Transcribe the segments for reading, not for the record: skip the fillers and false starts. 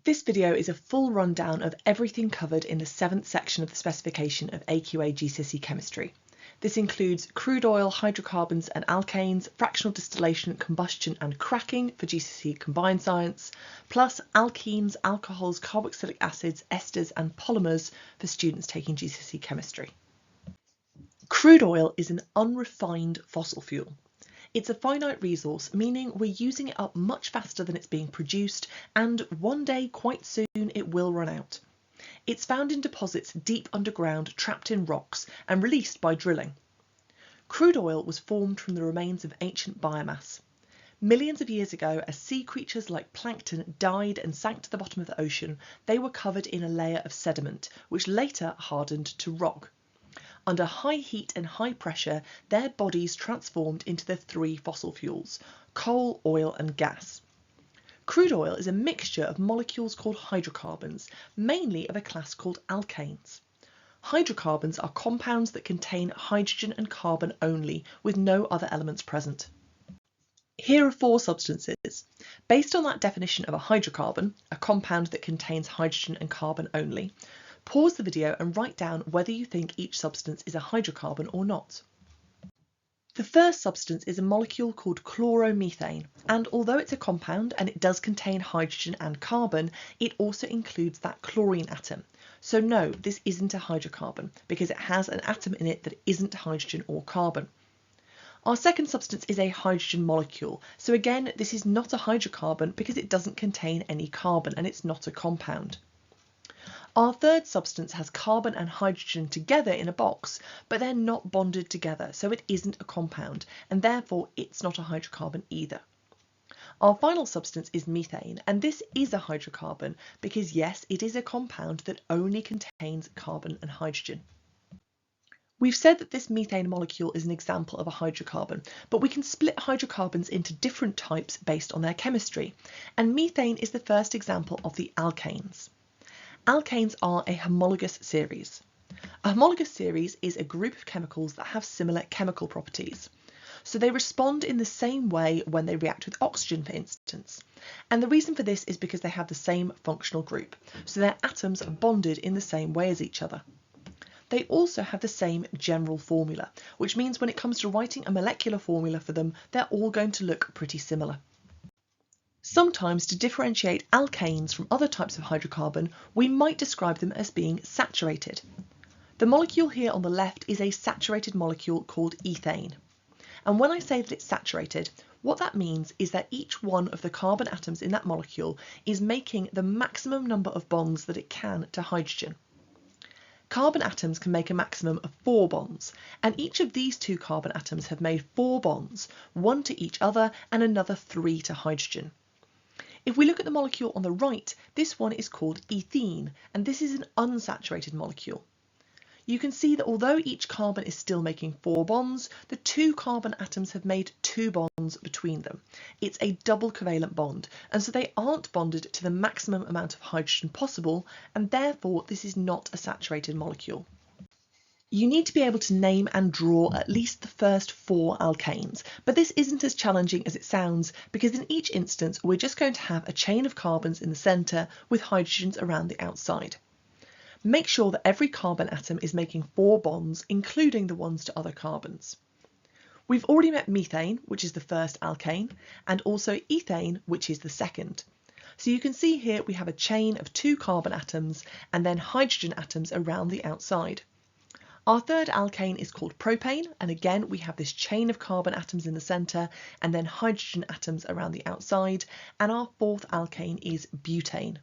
This video is a full rundown of everything covered in the 7th section of the specification of AQA GCSE Chemistry. This includes crude oil, hydrocarbons and alkanes, fractional distillation, combustion and cracking for GCSE combined science, plus alkenes, alcohols, carboxylic acids, esters and polymers for students taking GCSE Chemistry. Crude oil is an unrefined fossil fuel. It's a finite resource, meaning we're using it up much faster than it's being produced, and one day, quite soon, it will run out. It's found in deposits deep underground, trapped in rocks, and released by drilling. Crude oil was formed from the remains of ancient biomass. Millions of years ago, as sea creatures like plankton died and sank to the bottom of the ocean, they were covered in a layer of sediment, which later hardened to rock. Under high heat and high pressure, their bodies transformed into the three fossil fuels: coal, oil and gas. Crude oil is a mixture of molecules called hydrocarbons, mainly of a class called alkanes. Hydrocarbons are compounds that contain hydrogen and carbon only, with no other elements present. Here are 4 substances. Based on that definition of a hydrocarbon, a compound that contains hydrogen and carbon only, pause the video and write down whether you think each substance is a hydrocarbon or not. The first substance is a molecule called chloromethane, and although it's a compound and it does contain hydrogen and carbon, it also includes that chlorine atom. So no, this isn't a hydrocarbon because it has an atom in it that isn't hydrogen or carbon. Our second substance is a hydrogen molecule, so again this is not a hydrocarbon because it doesn't contain any carbon and it's not a compound. Our third substance has carbon and hydrogen together in a box, but they're not bonded together, so it isn't a compound, and therefore it's not a hydrocarbon either. Our final substance is methane, and this is a hydrocarbon because yes, it is a compound that only contains carbon and hydrogen. We've said that this methane molecule is an example of a hydrocarbon, but we can split hydrocarbons into different types based on their chemistry, and methane is the first example of the alkanes. Alkanes are a homologous series. A homologous series is a group of chemicals that have similar chemical properties. So they respond in the same way when they react with oxygen, for instance. And the reason for this is because they have the same functional group, so their atoms are bonded in the same way as each other. They also have the same general formula, which means when it comes to writing a molecular formula for them, they're all going to look pretty similar. Sometimes, to differentiate alkanes from other types of hydrocarbon, we might describe them as being saturated. The molecule here on the left is a saturated molecule called ethane. And when I say that it's saturated, what that means is that each one of the carbon atoms in that molecule is making the maximum number of bonds that it can to hydrogen. Carbon atoms can make a maximum of 4 bonds, and each of these 2 carbon atoms have made 4 bonds, one to each other and another 3 to hydrogen. If we look at the molecule on the right, this one is called ethene, and this is an unsaturated molecule. You can see that although each carbon is still making 4 bonds, the 2 carbon atoms have made 2 bonds between them. It's a double covalent bond, and so they aren't bonded to the maximum amount of hydrogen possible, and therefore this is not a saturated molecule. You need to be able to name and draw at least the first 4 alkanes, but this isn't as challenging as it sounds because in each instance we're just going to have a chain of carbons in the centre with hydrogens around the outside. Make sure that every carbon atom is making 4 bonds, including the ones to other carbons. We've already met methane, which is the first alkane, and also ethane, which is the second. So you can see here we have a chain of 2 carbon atoms and then hydrogen atoms around the outside. Our third alkane is called propane, and again we have this chain of carbon atoms in the centre and then hydrogen atoms around the outside, and our fourth alkane is butane.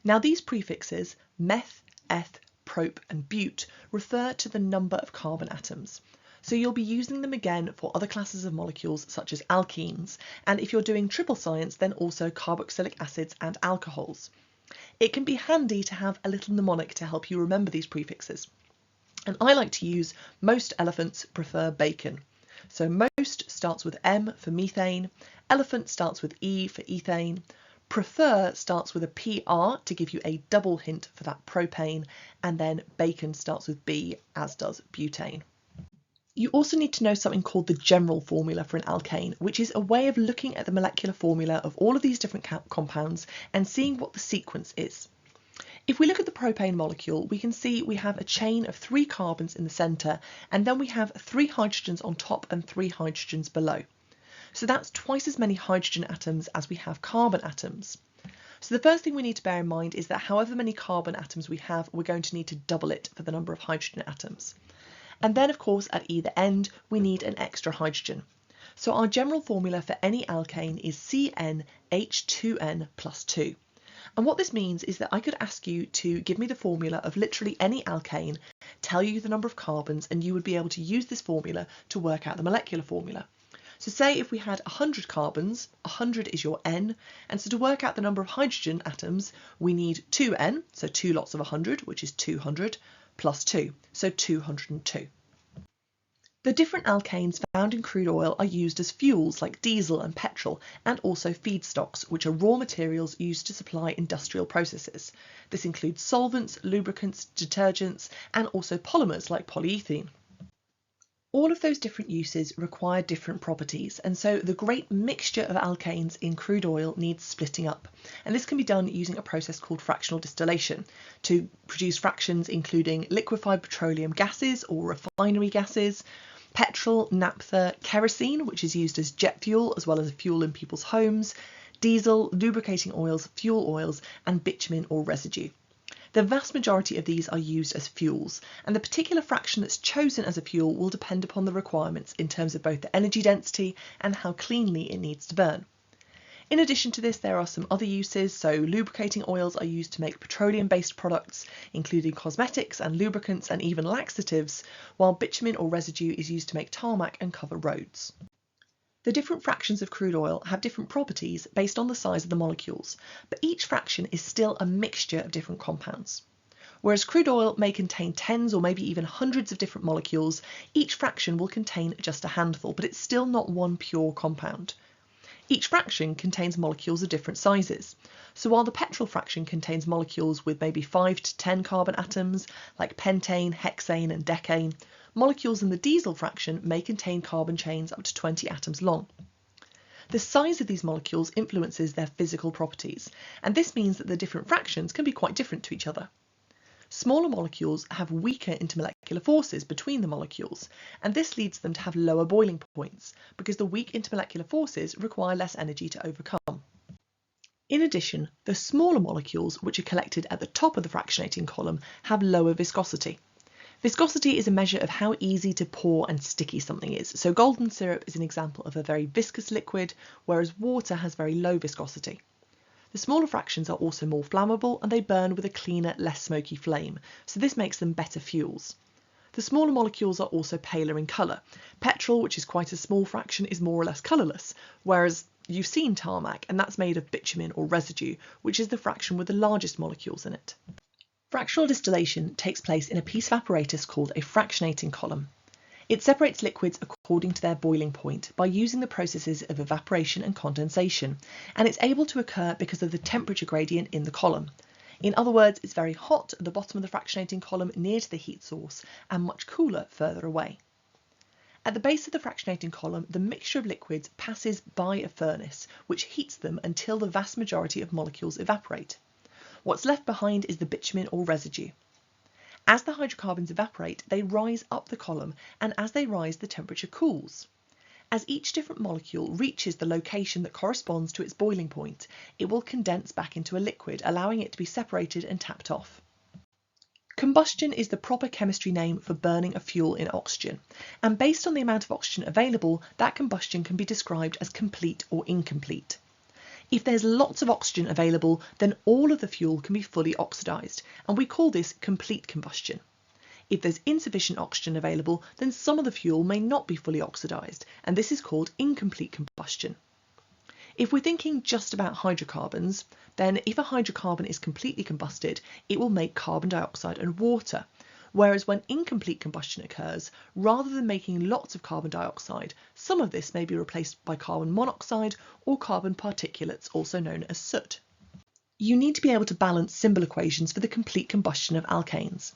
Now these prefixes, meth, eth, prop and but, refer to the number of carbon atoms. So you'll be using them again for other classes of molecules such as alkenes, and if you're doing triple science then also carboxylic acids and alcohols. It can be handy to have a little mnemonic to help you remember these prefixes. And I like to use most elephants prefer bacon. So most starts with M for methane, elephant starts with E for ethane, prefer starts with a PR to give you a double hint for that propane, and then bacon starts with B, as does butane. You also need to know something called the general formula for an alkane, which is a way of looking at the molecular formula of all of these different compounds and seeing what the sequence is. If we look at the propane molecule, we can see we have a chain of 3 carbons in the centre, and then we have 3 hydrogens on top and 3 hydrogens below. So that's twice as many hydrogen atoms as we have carbon atoms. So the first thing we need to bear in mind is that however many carbon atoms we have, we're going to need to double it for the number of hydrogen atoms. And then, of course, at either end, we need an extra hydrogen. So our general formula for any alkane is CnH2n plus 2. And what this means is that I could ask you to give me the formula of literally any alkane, tell you the number of carbons, and you would be able to use this formula to work out the molecular formula. So say if we had 100 carbons, 100 is your N, and so to work out the number of hydrogen atoms, we need 2N, so 2 lots of 100, which is 200, plus 2, so 202. The different alkanes found in crude oil are used as fuels like diesel and petrol, and also feedstocks, which are raw materials used to supply industrial processes. This includes solvents, lubricants, detergents, and also polymers like polyethylene. All of those different uses require different properties, and so the great mixture of alkanes in crude oil needs splitting up. And this can be done using a process called fractional distillation to produce fractions including liquefied petroleum gases or refinery gases, petrol, naphtha, kerosene, which is used as jet fuel as well as a fuel in people's homes, diesel, lubricating oils, fuel oils, and bitumen or residue. The vast majority of these are used as fuels, and the particular fraction that's chosen as a fuel will depend upon the requirements in terms of both the energy density and how cleanly it needs to burn. In addition to this, there are some other uses, so lubricating oils are used to make petroleum-based products, including cosmetics and lubricants and even laxatives, while bitumen or residue is used to make tarmac and cover roads. The different fractions of crude oil have different properties based on the size of the molecules, but each fraction is still a mixture of different compounds. Whereas crude oil may contain tens or maybe even hundreds of different molecules, each fraction will contain just a handful, but it's still not one pure compound. Each fraction contains molecules of different sizes. So while the petrol fraction contains molecules with maybe 5 to 10 carbon atoms, like pentane, hexane and decane, molecules in the diesel fraction may contain carbon chains up to 20 atoms long. The size of these molecules influences their physical properties, and this means that the different fractions can be quite different to each other. Smaller molecules have weaker intermolecular forces between the molecules, and this leads them to have lower boiling points, because the weak intermolecular forces require less energy to overcome. In addition, the smaller molecules, which are collected at the top of the fractionating column, have lower viscosity. Viscosity is a measure of how easy to pour and sticky something is. So golden syrup is an example of a very viscous liquid, whereas water has very low viscosity. The smaller fractions are also more flammable and they burn with a cleaner, less smoky flame, so this makes them better fuels. The smaller molecules are also paler in colour. Petrol, which is quite a small fraction, is more or less colourless, whereas you've seen tarmac, and that's made of bitumen or residue, which is the fraction with the largest molecules in it. Fractional distillation takes place in a piece of apparatus called a fractionating column. It separates liquids according to their boiling point by using the processes of evaporation and condensation, and it's able to occur because of the temperature gradient in the column. In other words, it's very hot at the bottom of the fractionating column near to the heat source and much cooler further away. At the base of the fractionating column, the mixture of liquids passes by a furnace, which heats them until the vast majority of molecules evaporate. What's left behind is the bitumen or residue. As the hydrocarbons evaporate, they rise up the column, and as they rise, the temperature cools. As each different molecule reaches the location that corresponds to its boiling point, it will condense back into a liquid, allowing it to be separated and tapped off. Combustion is the proper chemistry name for burning a fuel in oxygen, and based on the amount of oxygen available, that combustion can be described as complete or incomplete. If there's lots of oxygen available, then all of the fuel can be fully oxidised, and we call this complete combustion. If there's insufficient oxygen available, then some of the fuel may not be fully oxidised, and this is called incomplete combustion. If we're thinking just about hydrocarbons, then if a hydrocarbon is completely combusted, it will make carbon dioxide and water, whereas when incomplete combustion occurs, rather than making lots of carbon dioxide, some of this may be replaced by carbon monoxide or carbon particulates, also known as soot. You need to be able to balance symbol equations for the complete combustion of alkanes.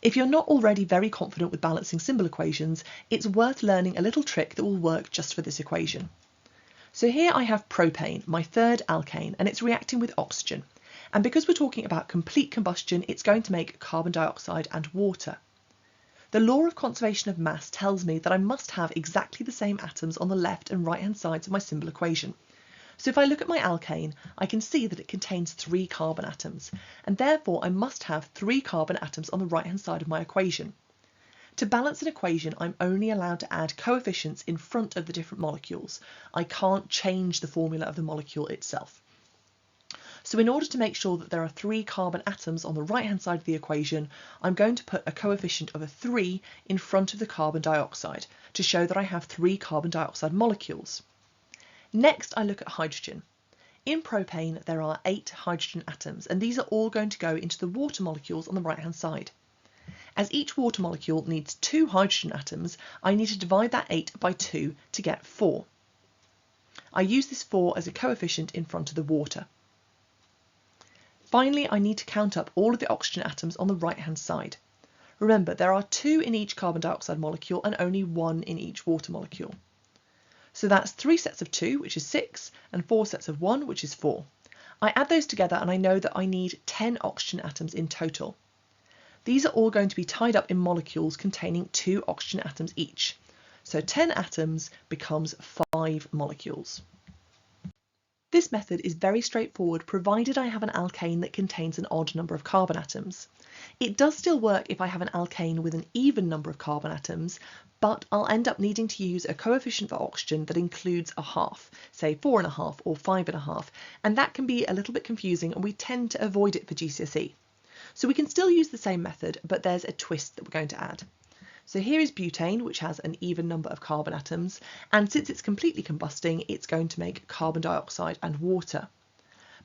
If you're not already very confident with balancing symbol equations, it's worth learning a little trick that will work just for this equation. So here I have propane, my third alkane, and it's reacting with oxygen. And because we're talking about complete combustion, it's going to make carbon dioxide and water. The law of conservation of mass tells me that I must have exactly the same atoms on the left and right hand sides of my symbol equation. So if I look at my alkane, I can see that it contains 3 carbon atoms, and therefore I must have 3 carbon atoms on the right hand side of my equation. To balance an equation, I'm only allowed to add coefficients in front of the different molecules. I can't change the formula of the molecule itself. So in order to make sure that there are 3 carbon atoms on the right hand side of the equation, I'm going to put a coefficient of a 3 in front of the carbon dioxide to show that I have 3 carbon dioxide molecules. Next, I look at hydrogen. In propane, there are 8 hydrogen atoms, and these are all going to go into the water molecules on the right-hand side. As each water molecule needs 2 hydrogen atoms, I need to divide that 8 by 2 to get 4. I use this 4 as a coefficient in front of the water. Finally, I need to count up all of the oxygen atoms on the right-hand side. Remember, there are 2 in each carbon dioxide molecule and only 1 in each water molecule. So that's 3 sets of 2, which is 6, and 4 sets of 1, which is 4. I add those together and I know that I need 10 oxygen atoms in total. These are all going to be tied up in molecules containing 2 oxygen atoms each. So 10 atoms becomes 5 molecules. This method is very straightforward provided I have an alkane that contains an odd number of carbon atoms. It does still work if I have an alkane with an even number of carbon atoms, but I'll end up needing to use a coefficient for oxygen that includes a half, say 4.5 or 5.5, and that can be a little bit confusing and we tend to avoid it for GCSE. So we can still use the same method, but there's a twist that we're going to add. So here is butane, which has an even number of carbon atoms, and since it's completely combusting, it's going to make carbon dioxide and water.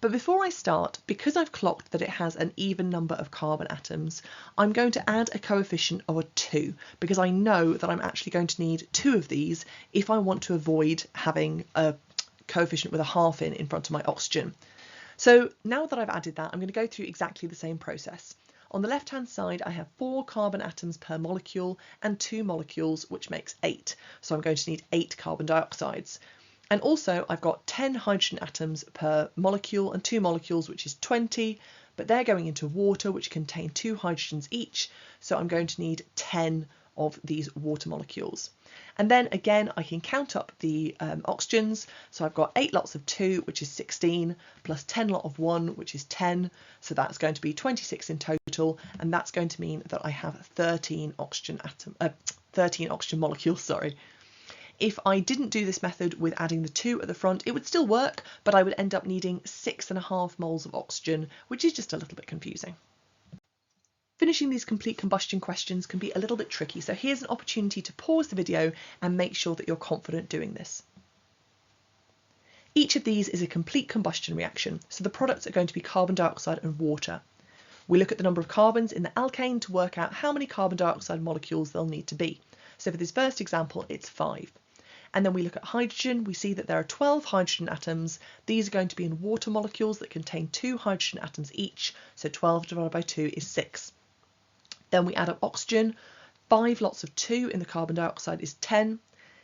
But before I start, because I've clocked that it has an even number of carbon atoms, I'm going to add a coefficient of a 2, because I know that I'm actually going to need 2 of these if I want to avoid having a coefficient with a half in front of my oxygen. So now that I've added that, I'm going to go through exactly the same process. On the left-hand side, I have 4 carbon atoms per molecule and 2 molecules, which makes 8. So I'm going to need 8 carbon dioxides. And also, I've got 10 hydrogen atoms per molecule and 2 molecules, which is 20, but they're going into water, which contain 2 hydrogens each. So I'm going to need 10 of these water molecules. And then again, I can count up the oxygens. So I've got 8 lots of 2, which is 16, plus 10 lot of 1, which is 10. So that's going to be 26 in total, and that's going to mean that I have 13 oxygen molecules. Sorry. If I didn't do this method with adding the 2 at the front, it would still work, but I would end up needing 6.5 moles of oxygen, which is just a little bit confusing. Finishing these complete combustion questions can be a little bit tricky, so here's an opportunity to pause the video and make sure that you're confident doing this. Each of these is a complete combustion reaction, so the products are going to be carbon dioxide and water. We look at the number of carbons in the alkane to work out how many carbon dioxide molecules there'll need to be. So for this first example, it's 5. And then we look at hydrogen, we see that there are 12 hydrogen atoms. These are going to be in water molecules that contain 2 hydrogen atoms each, so 12 divided by 2 is 6. Then we add up oxygen, 5 lots of 2 in the carbon dioxide is 10,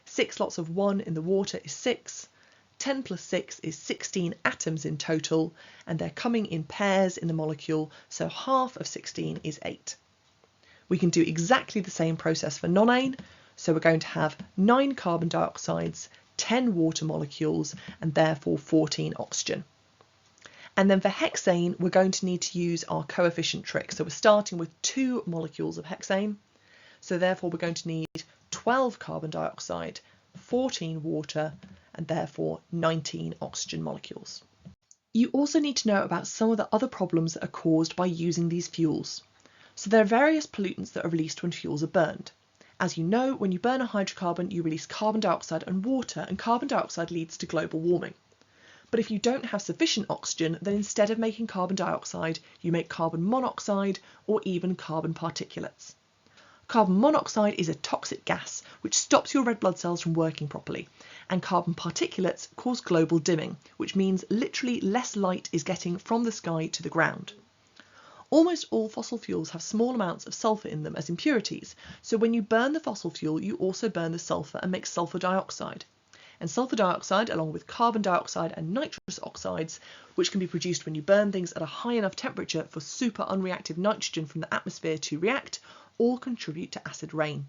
6 lots of 1 in the water is 6, 10 plus 6 is 16 atoms in total, and they're coming in pairs in the molecule, so half of 16 is 8. We can do exactly the same process for nonane, so we're going to have 9 carbon dioxides, 10 water molecules, and therefore 14 oxygen. And then for hexane, we're going to need to use our coefficient trick. So we're starting with 2 molecules of hexane. So therefore we're going to need 12 carbon dioxide, 14 water, and therefore 19 oxygen molecules. You also need to know about some of the other problems that are caused by using these fuels. So there are various pollutants that are released when fuels are burned. As you know, when you burn a hydrocarbon, you release carbon dioxide and water, and carbon dioxide leads to global warming. But if you don't have sufficient oxygen, then instead of making carbon dioxide, you make carbon monoxide or even carbon particulates. Carbon monoxide is a toxic gas which stops your red blood cells from working properly, and carbon particulates cause global dimming, which means literally less light is getting from the sky to the ground. Almost all fossil fuels have small amounts of sulfur in them as impurities, so when you burn the fossil fuel, you also burn the sulfur and make sulfur dioxide. And sulfur dioxide, along with carbon dioxide and nitrous oxides, which can be produced when you burn things at a high enough temperature for super unreactive nitrogen from the atmosphere to react, all contribute to acid rain.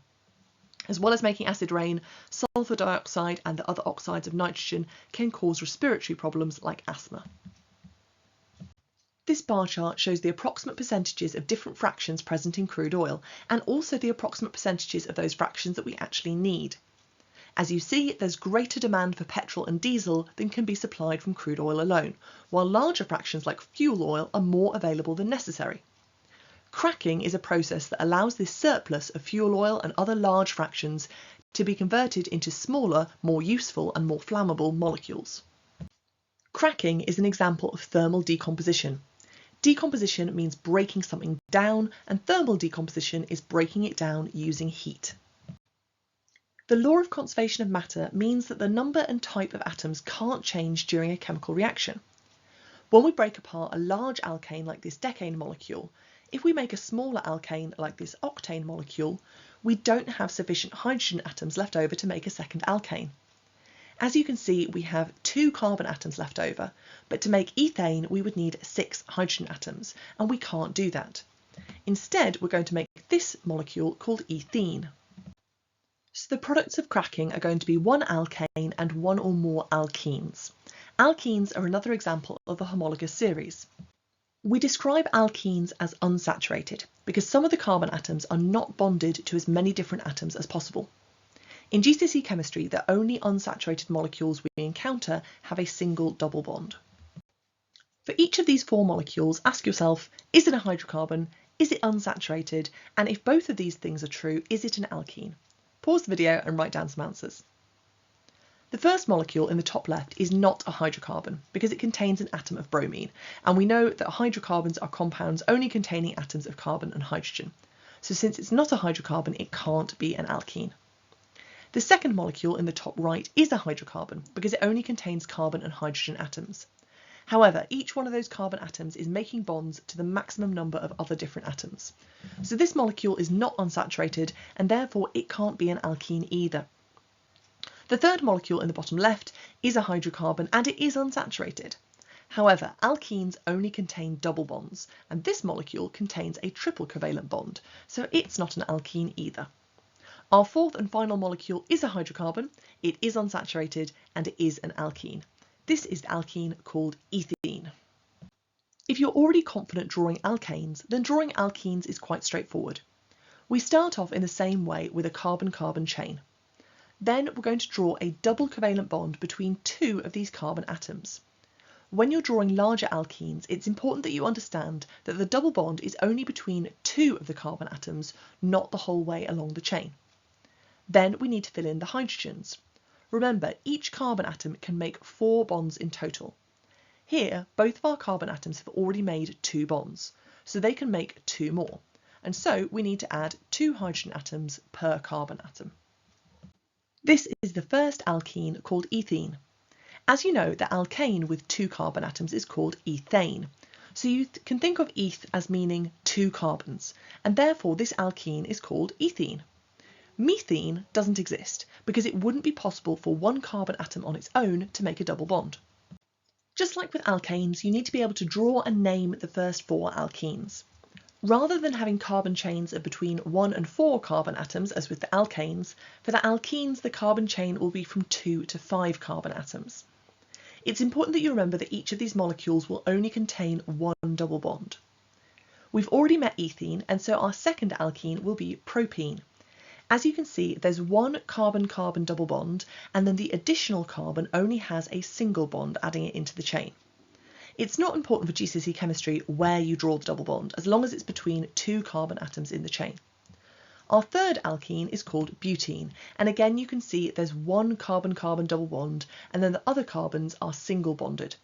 As well as making acid rain, sulfur dioxide and the other oxides of nitrogen can cause respiratory problems like asthma. This bar chart shows the approximate percentages of different fractions present in crude oil, and also the approximate percentages of those fractions that we actually need. As you see, there's greater demand for petrol and diesel than can be supplied from crude oil alone, while larger fractions like fuel oil are more available than necessary. Cracking is a process that allows this surplus of fuel oil and other large fractions to be converted into smaller, more useful and more flammable molecules. Cracking is an example of thermal decomposition. Decomposition means breaking something down, and thermal decomposition is breaking it down using heat. The law of conservation of matter means that the number and type of atoms can't change during a chemical reaction. When we break apart a large alkane like this decane molecule, if we make a smaller alkane like this octane molecule, we don't have sufficient hydrogen atoms left over to make a second alkane. As you can see, we have 2 carbon atoms left over, but to make ethane we would need 6 hydrogen atoms, and we can't do that. Instead, we're going to make this molecule called ethene. So the products of cracking are going to be 1 alkane and 1 or more alkenes. Alkenes are another example of a homologous series. We describe alkenes as unsaturated because some of the carbon atoms are not bonded to as many different atoms as possible. In GCSE chemistry, the only unsaturated molecules we encounter have a single double bond. For each of these 4 molecules, ask yourself, is it a hydrocarbon, is it unsaturated, and if both of these things are true, is it an alkene? Pause the video and write down some answers. The first molecule in the top left is not a hydrocarbon because it contains an atom of bromine, and we know that hydrocarbons are compounds only containing atoms of carbon and hydrogen. So since it's not a hydrocarbon, it can't be an alkene. The second molecule in the top right is a hydrocarbon because it only contains carbon and hydrogen atoms. However, each one of those carbon atoms is making bonds to the maximum number of other different atoms. So this molecule is not unsaturated, and therefore it can't be an alkene either. The third molecule in the bottom left is a hydrocarbon and it is unsaturated. However, alkenes only contain double bonds, and this molecule contains a triple covalent bond, so it's not an alkene either. Our fourth and final molecule is a hydrocarbon, it is unsaturated, and it is an alkene. This is the alkene called ethene. If you're already confident drawing alkanes, then drawing alkenes is quite straightforward. We start off in the same way with a carbon-carbon chain. Then we're going to draw a double covalent bond between 2 of these carbon atoms. When you're drawing larger alkenes, it's important that you understand that the double bond is only between 2 of the carbon atoms, not the whole way along the chain. Then we need to fill in the hydrogens. Remember, each carbon atom can make 4 bonds in total. Here, both of our carbon atoms have already made 2 bonds, so they can make 2 more. And so we need to add 2 hydrogen atoms per carbon atom. This is the first alkene called ethene. As you know, the alkane with 2 carbon atoms is called ethane. So you can think of eth as meaning 2 carbons, and therefore this alkene is called ethene. Methane doesn't exist because it wouldn't be possible for 1 carbon atom on its own to make a double bond. Just like with alkanes, you need to be able to draw and name the first 4 alkenes. Rather than having carbon chains of between 1 and 4 carbon atoms, as with the alkanes, for the alkenes the carbon chain will be from 2 to 5 carbon atoms. It's important that you remember that each of these molecules will only contain 1 double bond. We've already met ethene, and so our second alkene will be propene. As you can see, there's 1 carbon-carbon double bond, and then the additional carbon only has a single bond adding it into the chain. It's not important for GCSE chemistry where you draw the double bond, as long as it's between 2 carbon atoms in the chain. Our third alkene is called butene, and again you can see there's 1 carbon-carbon double bond, and then the other carbons are single bonded.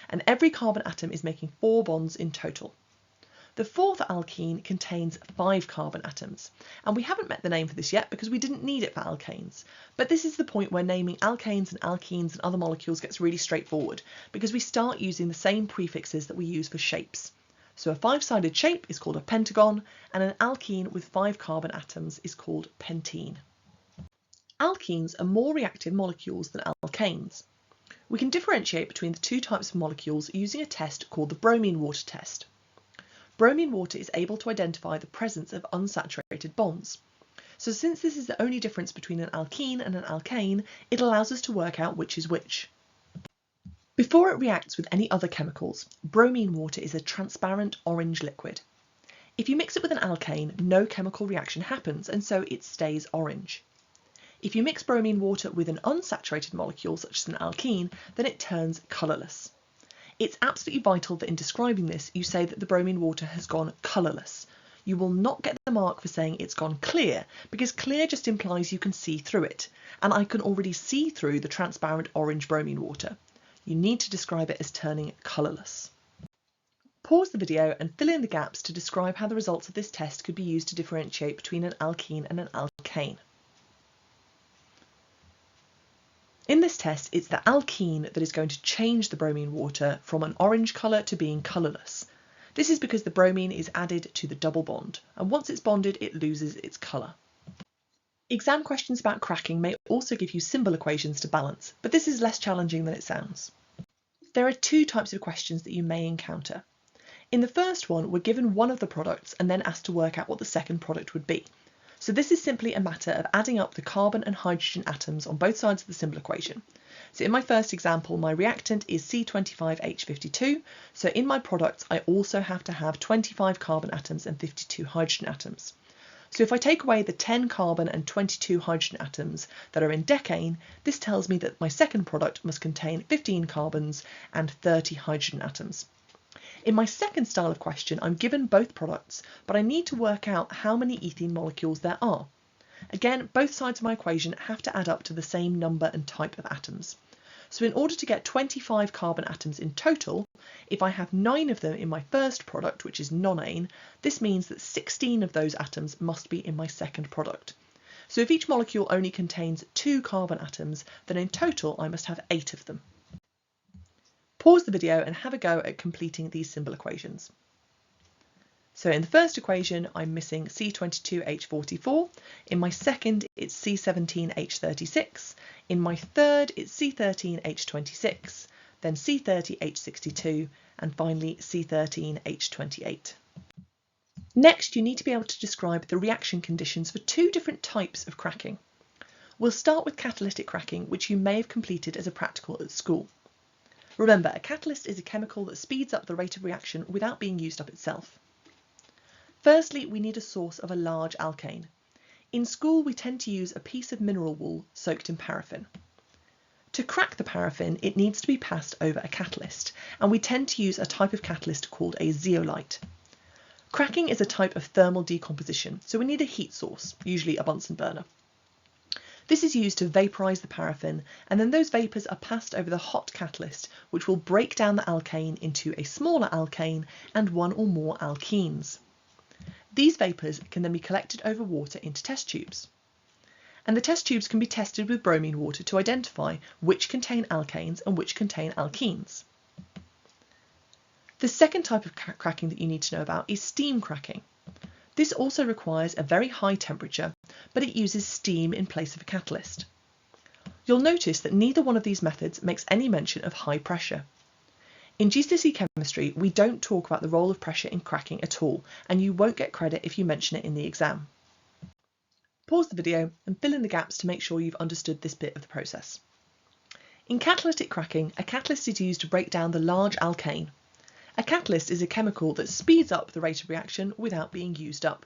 And every carbon atom is making 4 bonds in total. The fourth alkene contains 5 carbon atoms, and we haven't met the name for this yet because we didn't need it for alkanes. But this is the point where naming alkanes and alkenes and other molecules gets really straightforward, because we start using the same prefixes that we use for shapes. So a 5-sided shape is called a pentagon, and an alkene with 5 carbon atoms is called pentene. Alkenes are more reactive molecules than alkanes. We can differentiate between the two types of molecules using a test called the bromine water test. Bromine water is able to identify the presence of unsaturated bonds. So since this is the only difference between an alkene and an alkane, it allows us to work out which is which. Before it reacts with any other chemicals, bromine water is a transparent orange liquid. If you mix it with an alkane, no chemical reaction happens, and so it stays orange. If you mix bromine water with an unsaturated molecule, such as an alkene, then it turns colourless. It's absolutely vital that in describing this, you say that the bromine water has gone colourless. You will not get the mark for saying it's gone clear, because clear just implies you can see through it, and I can already see through the transparent orange bromine water. You need to describe it as turning colourless. Pause the video and fill in the gaps to describe how the results of this test could be used to differentiate between an alkene and an alkane. In this test, it's the alkene that is going to change the bromine water from an orange colour to being colourless. This is because the bromine is added to the double bond, and once it's bonded, it loses its colour. Exam questions about cracking may also give you symbol equations to balance, but this is less challenging than it sounds. There are two types of questions that you may encounter. In the first one, we're given one of the products and then asked to work out what the second product would be. So this is simply a matter of adding up the carbon and hydrogen atoms on both sides of the symbol equation. So in my first example, my reactant is C25H52. So in my products, I also have to have 25 carbon atoms and 52 hydrogen atoms. So if I take away the 10 carbon and 22 hydrogen atoms that are in decane, this tells me that my second product must contain 15 carbons and 30 hydrogen atoms. In my second style of question, I'm given both products, but I need to work out how many ethene molecules there are. Again, both sides of my equation have to add up to the same number and type of atoms. So in order to get 25 carbon atoms in total, if I have 9 of them in my first product, which is nonane, this means that 16 of those atoms must be in my second product. So if each molecule only contains 2 carbon atoms, then in total I must have 8 of them. Pause the video and have a go at completing these symbol equations. So in the first equation, I'm missing C22H44. In my second, it's C17H36. In my third, it's C13H26, then C30H62, and finally C13H28. Next, you need to be able to describe the reaction conditions for two different types of cracking. We'll start with catalytic cracking, which you may have completed as a practical at school. Remember, a catalyst is a chemical that speeds up the rate of reaction without being used up itself. Firstly, we need a source of a large alkane. In school, we tend to use a piece of mineral wool soaked in paraffin. To crack the paraffin, it needs to be passed over a catalyst, and we tend to use a type of catalyst called a zeolite. Cracking is a type of thermal decomposition, so we need a heat source, usually a Bunsen burner. This is used to vaporise the paraffin, and then those vapours are passed over the hot catalyst, which will break down the alkane into a smaller alkane and one or more alkenes. These vapours can then be collected over water into test tubes. And the test tubes can be tested with bromine water to identify which contain alkanes and which contain alkenes. The second type of cracking that you need to know about is steam cracking. This also requires a very high temperature, but it uses steam in place of a catalyst. You'll notice that neither one of these methods makes any mention of high pressure. In GCSE Chemistry, we don't talk about the role of pressure in cracking at all, and you won't get credit if you mention it in the exam. Pause the video and fill in the gaps to make sure you've understood this bit of the process. In catalytic cracking, a catalyst is used to break down the large alkane. A catalyst is a chemical that speeds up the rate of reaction without being used up.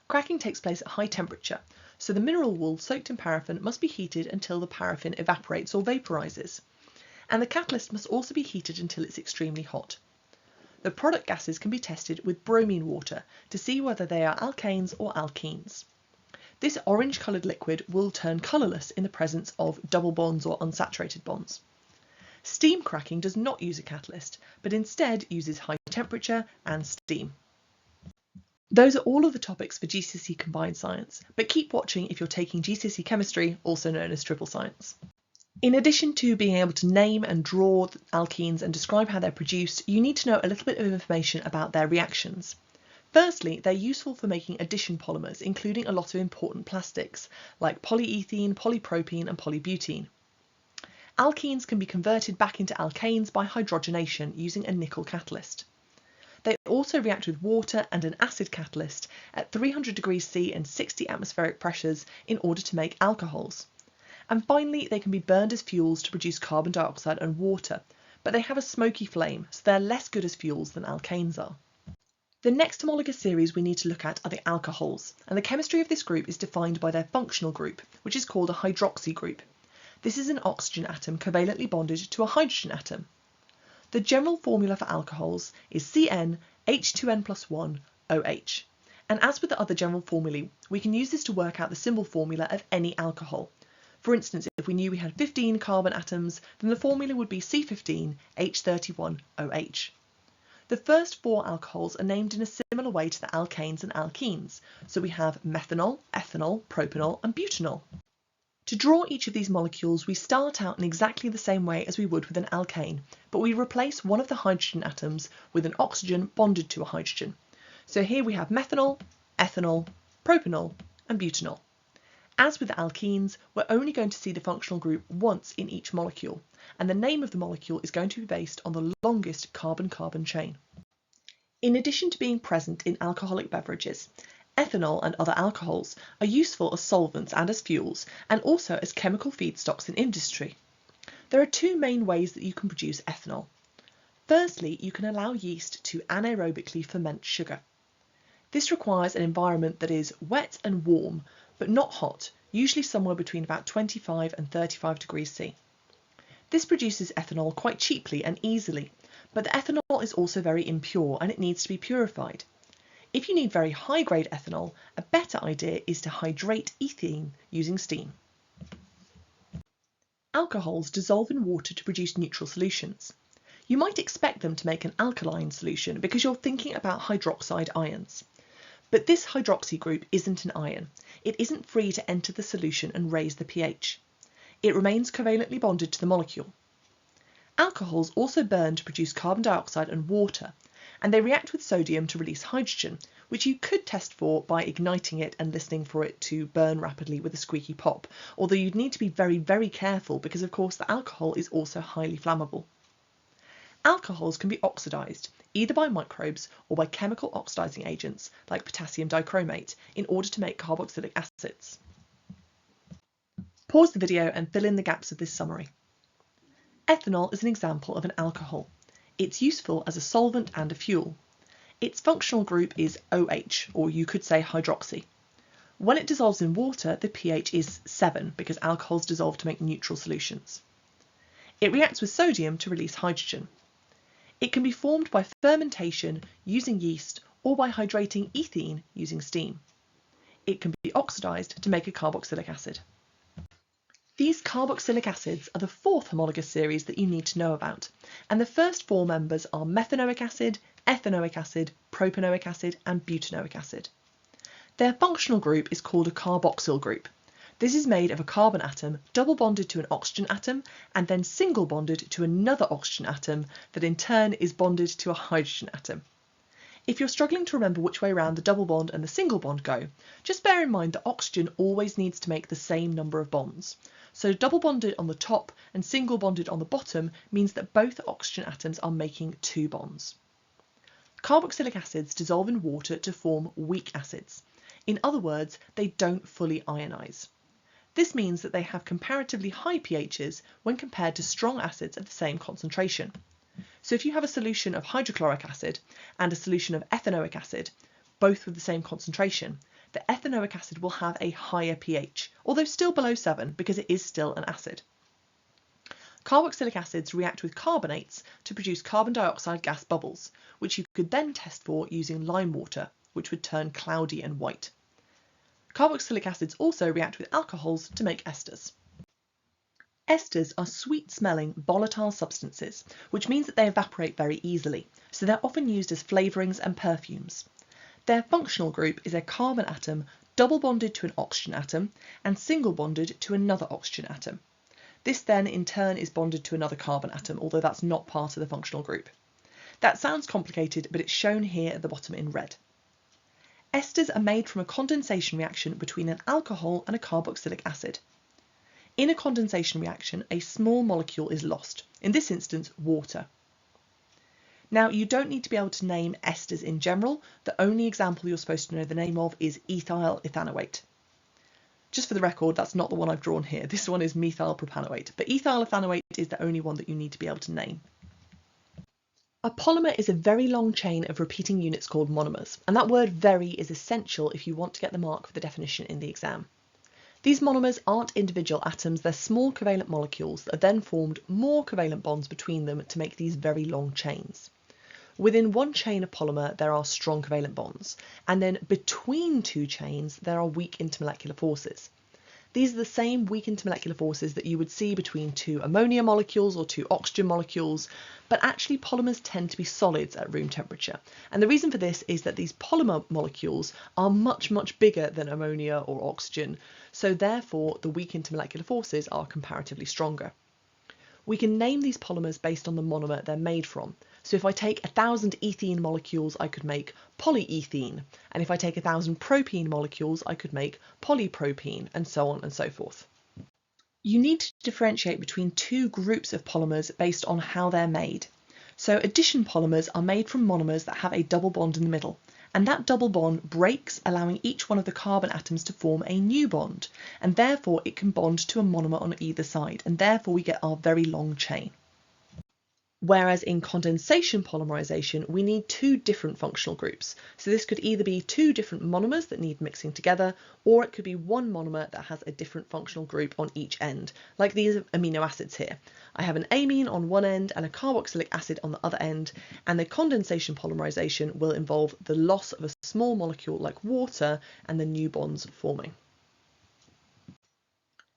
Cracking takes place at high temperature, so the mineral wool soaked in paraffin must be heated until the paraffin evaporates or vaporises. And the catalyst must also be heated until it's extremely hot. The product gases can be tested with bromine water to see whether they are alkanes or alkenes. This orange coloured liquid will turn colourless in the presence of double bonds or unsaturated bonds. Steam cracking does not use a catalyst, but instead uses high temperature and steam. Those are all of the topics for GCSE Combined Science, but keep watching if you're taking GCSE Chemistry, also known as Triple Science. In addition to being able to name and draw alkenes and describe how they're produced, you need to know a little bit of information about their reactions. Firstly, they're useful for making addition polymers, including a lot of important plastics, like polyethylene, polypropylene and polybutene. Alkenes can be converted back into alkanes by hydrogenation using a nickel catalyst. They also react with water and an acid catalyst at 300 degrees C and 60 atmospheric pressures in order to make alcohols. And finally, they can be burned as fuels to produce carbon dioxide and water, but they have a smoky flame, so they're less good as fuels than alkanes are. The next homologous series we need to look at are the alcohols, and the chemistry of this group is defined by their functional group, which is called a hydroxy group. This is an oxygen atom covalently bonded to a hydrogen atom. The general formula for alcohols is CnH2n+1OH, and as with the other general formulae, we can use this to work out the symbol formula of any alcohol. For instance, if we knew we had 15 carbon atoms, then the formula would be C15H31OH. The first four alcohols are named in a similar way to the alkanes and alkenes, so we have methanol, ethanol, propanol and butanol. To draw each of these molecules, we start out in exactly the same way as we would with an alkane, but we replace one of the hydrogen atoms with an oxygen bonded to a hydrogen. So here we have methanol, ethanol, propanol and butanol. As with alkenes, we're only going to see the functional group once in each molecule, and the name of the molecule is going to be based on the longest carbon-carbon chain. In addition to being present in alcoholic beverages, ethanol and other alcohols are useful as solvents and as fuels, and also as chemical feedstocks in industry. There are two main ways that you can produce ethanol. Firstly, you can allow yeast to anaerobically ferment sugar. This requires an environment that is wet and warm, but not hot, usually somewhere between about 25 and 35 degrees C. This produces ethanol quite cheaply and easily, but the ethanol is also very impure and it needs to be purified. If you need very high-grade ethanol, a better idea is to hydrate ethene using steam. Alcohols dissolve in water to produce neutral solutions. You might expect them to make an alkaline solution because you're thinking about hydroxide ions. But this hydroxy group isn't an ion. It isn't free to enter the solution and raise the pH. It remains covalently bonded to the molecule. Alcohols also burn to produce carbon dioxide and water, and they react with sodium to release hydrogen, which you could test for by igniting it and listening for it to burn rapidly with a squeaky pop, although you'd need to be very, very careful because of course the alcohol is also highly flammable. Alcohols can be oxidised, either by microbes or by chemical oxidising agents like potassium dichromate, in order to make carboxylic acids. Pause the video and fill in the gaps of this summary. Ethanol is an example of an alcohol. It's useful as a solvent and a fuel. Its functional group is OH, or you could say hydroxy. When it dissolves in water, the pH is 7 because alcohols dissolve to make neutral solutions. It reacts with sodium to release hydrogen. It can be formed by fermentation using yeast or by hydrating ethene using steam. It can be oxidised to make a carboxylic acid. These carboxylic acids are the fourth homologous series that you need to know about, and the first four members are methanoic acid, ethanoic acid, propanoic acid and butanoic acid. Their functional group is called a carboxyl group. This is made of a carbon atom double bonded to an oxygen atom and then single bonded to another oxygen atom that in turn is bonded to a hydrogen atom. If you're struggling to remember which way around the double bond and the single bond go, just bear in mind that oxygen always needs to make the same number of bonds. So double bonded on the top and single bonded on the bottom means that both oxygen atoms are making 2 bonds. Carboxylic acids dissolve in water to form weak acids. In other words, they don't fully ionize. This means that they have comparatively high pHs when compared to strong acids at the same concentration. So if you have a solution of hydrochloric acid and a solution of ethanoic acid, both with the same concentration, the ethanoic acid will have a higher pH, although still below 7 because it is still an acid. Carboxylic acids react with carbonates to produce carbon dioxide gas bubbles, which you could then test for using lime water, which would turn cloudy and white. Carboxylic acids also react with alcohols to make esters. Esters are sweet-smelling, volatile substances, which means that they evaporate very easily, so they're often used as flavourings and perfumes. Their functional group is a carbon atom double bonded to an oxygen atom and single bonded to another oxygen atom. This then in turn is bonded to another carbon atom, although that's not part of the functional group. That sounds complicated, but it's shown here at the bottom in red. Esters are made from a condensation reaction between an alcohol and a carboxylic acid. In a condensation reaction, a small molecule is lost, in this instance water. Now, you don't need to be able to name esters in general. The only example you're supposed to know the name of is ethyl ethanoate. Just for the record, that's not the one I've drawn here. This one is methyl propanoate, but ethyl ethanoate is the only one that you need to be able to name. A polymer is a very long chain of repeating units called monomers, and that word very is essential if you want to get the mark for the definition in the exam. These monomers aren't individual atoms, they're small covalent molecules that have then formed more covalent bonds between them to make these very long chains. Within one chain of polymer there are strong covalent bonds, and then between two chains there are weak intermolecular forces. These are the same weak intermolecular forces that you would see between two ammonia molecules or two oxygen molecules, but actually polymers tend to be solids at room temperature. And the reason for this is that these polymer molecules are much, much bigger than ammonia or oxygen, so therefore the weak intermolecular forces are comparatively stronger. We can name these polymers based on the monomer they're made from. So if I take 1,000 ethene molecules, I could make polyethene. And if I take 1,000 propene molecules, I could make polypropene, and so on and so forth. You need to differentiate between two groups of polymers based on how they're made. So addition polymers are made from monomers that have a double bond in the middle. And that double bond breaks, allowing each one of the carbon atoms to form a new bond. And therefore it can bond to a monomer on either side. And therefore we get our very long chain. Whereas in condensation polymerisation, we need two different functional groups. So this could either be two different monomers that need mixing together, or it could be one monomer that has a different functional group on each end, like these amino acids here. I have an amine on one end and a carboxylic acid on the other end, and the condensation polymerisation will involve the loss of a small molecule like water and the new bonds forming.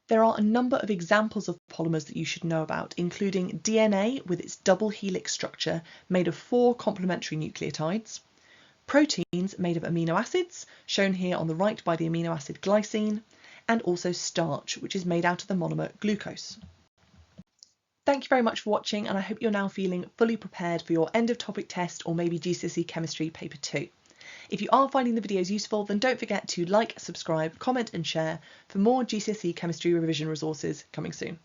There are a number of examples of polymers that you should know about, including DNA with its double helix structure made of 4 complementary nucleotides, proteins made of amino acids, shown here on the right by the amino acid glycine, and also starch, which is made out of the monomer glucose. Thank you very much for watching, and I hope you're now feeling fully prepared for your end of topic test or maybe GCSE Chemistry Paper 2. If you are finding the videos useful, then don't forget to like, subscribe, comment and share for more GCSE Chemistry revision resources coming soon.